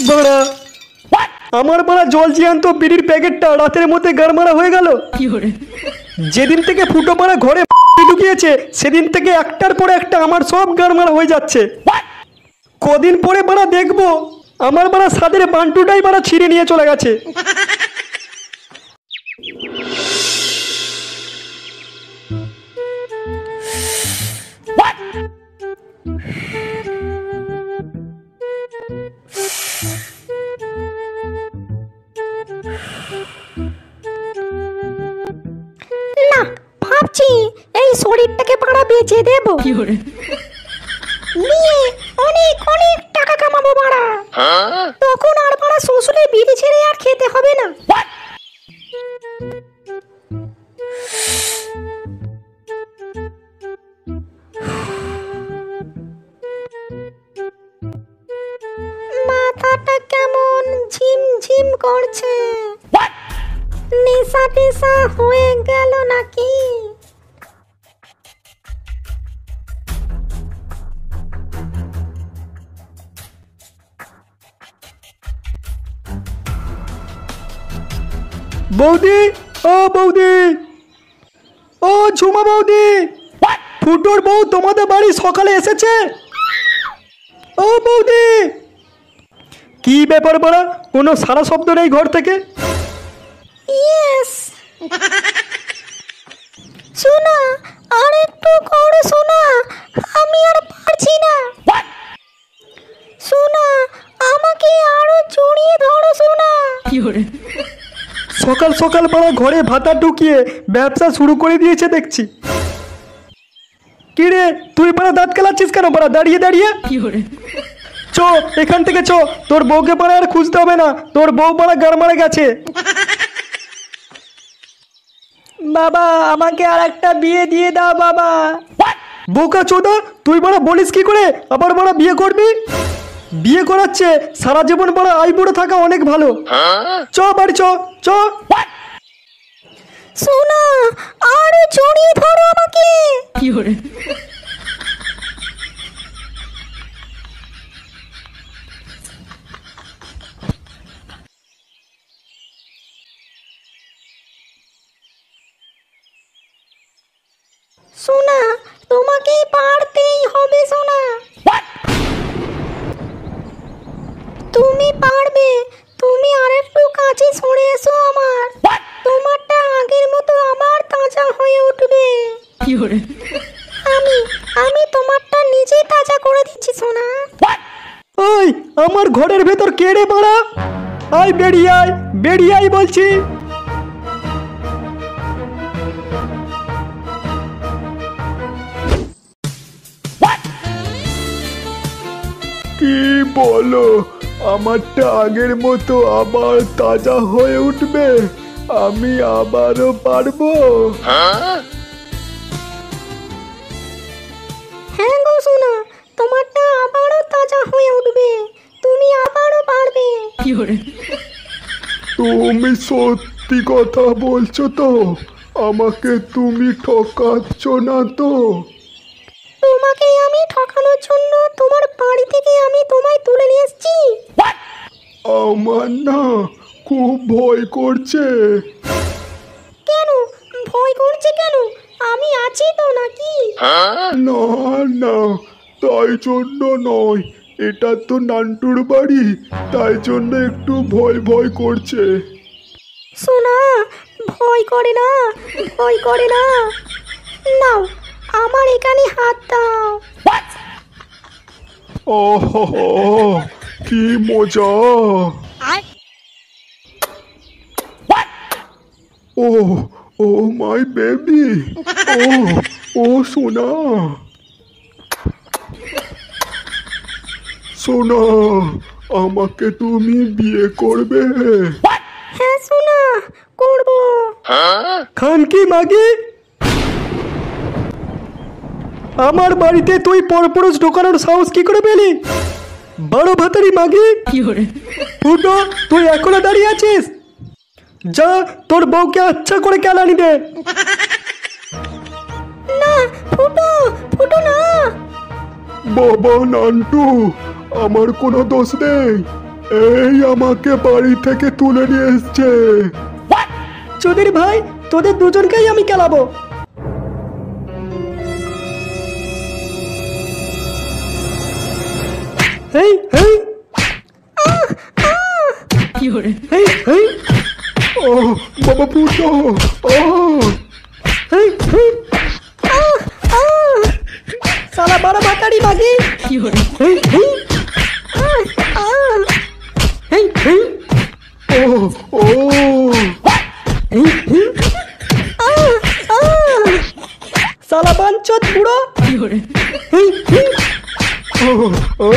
বাড়া, আমার বাড়া জল জিয়ান্ত বিড়ির প্যাকেটটা রাতের মধ্যে গাড়মারা হয়ে গেল। যেদিন থেকে ফুটো মারা ঘরে ঢুকিয়েছে সেদিন থেকে একটার পর একটা আমার সব গাড়মারা হয়ে যাচ্ছে। কদিন পরে বাড়া দেখবো আমার বাড়া সাদের বান্টুটাই বাড়া ছিঁড়ে নিয়ে চলে গেছে। না, ভাবছি এই শরীরটাকে পাড়া বেচে দেবো, নিয়ে অনেক অনেক টাকা কামাবো মারা। তখন আর পাড়া শ্বশুরের বিড়ি ছেড়ে আর খেতে হবে না। মাথাটা কেমন ঝিমঝিম করছে, নেশা টেশা হয়ে গেল নাকি? বৌদি, ও বৌদি, ও ঝুমা বৌদি, ফুটোর বউ তোমাদের বাড়ি সকালে এসেছে। ও বৌদি, কি ব্যাপার বড়া, কোনো সারা শব্দ নেই ঘর থেকে? ইয়েস। সোনা, আর একটু করো সোনা, আমি আর পারছি না। সোনা, আমাকে আরো জড়িয়ে ধরো সোনা। সকাল সকাল বড়া ঘরে ভাতা ঢুকিয়ে ব্যবসা শুরু করে দিয়েছে দেখছি। কিরে তুই বড়া দাঁত কেলাচ্ছিস কেন বড়া দাঁড়িয়ে দাঁড়িয়ে? চ এখান থেকে চ, তোর বউকে বড়া আর খুঁজতে হবে না, তোর বউ বড়া গাড় মারা গেছে। বাবা আমাকে আর একটা বিয়ে দিয়ে দাও বাবা। বোকা চোদা, তুই বড়া বলিস কি করে আবার বড়া বিয়ে করবি? বিয়ে করাচ্ছে সারা জীবন বড়া আইবুড়ো থাকা অনেক ভালো। চ বাড়ি চ চ। সোনা, আরো জড়িয়ে ধরো আমাকে। সোনা, তোমাকে পারতেই হবে সোনা। তুমি পারবে, তুমি আরেকটু কাছে সরে এসো আমার। তোমারটা আগের মতো আমার তাজা হয়ে উঠবে। আমি তোমারটা নিজেই তাজা করে দিচ্ছি সোনা। ওই আমার ঘরের ভেতর কে রে বড়া? আয় বেরিয়ে আয়, বেরিয়ে আয় বলছি। কি বলো, আমারটা আগের মতো আবার তাজা হয়ে উঠবে? আমি আবারও পারবো? হ্যাঁ গো সোনা, তোমারটা আবারও তাজা হয়ে উঠবে, তুমি আবারও পারবে। তুমি সত্যি কথা বলছো তো? আমাকে তুমি ঠকাচ্ছ না তো? তোমাকে আমি ঠকানোর জন্য তোমার বাড়ি থেকে আমি তোমায় তুলে নিয়ে এসেছি। আমার না খুব ভয় করছে। কেন ভয় করছে কেন? আমি আছি তো নাকি? না না, তাই জন্য নয়, এটা তো নান্টুর বাড়ি, তাই জন্য একটু ভয় ভয় করছে। সোনা, ভয় করে না, ভয় করে না। নাও আমার এখানে হাত দাও। ওহো কি মজা! ও ও মাই বেবি, ও সোনা, সোনা, আমাকে তুমি বিয়ে করবে? হ্যাঁ সোনা, করবো। খানকি মাগি, আমার বাড়িতে তুই পরপুরুষ ঢোকানোর সাহস কি করে পেলি? বড় ভাতারি মাগি, ফুটো তুই এখনো দাঁড়িয়ে আছিস? যা তোর বউকে আচ্ছা করে কেলানি দে। না ফুটো, ফুটো না। বাবা নান্টু, আমার কোনো দোষ নেই, এই আমাকে বাড়ি থেকে তুলে নিয়ে এসছে। চোদের ভাই, তোদের দুজনকেই আমি কেলাবো। হেই হেই হেই হেই ও বাবা ফুটো, ও হেই হেই সালা বড় বাটারি বাগি। হেই হেই হেই হেই ও ও হেই হেই সালা বাঞ্চোত বুড়ো। হেই হেই ও ও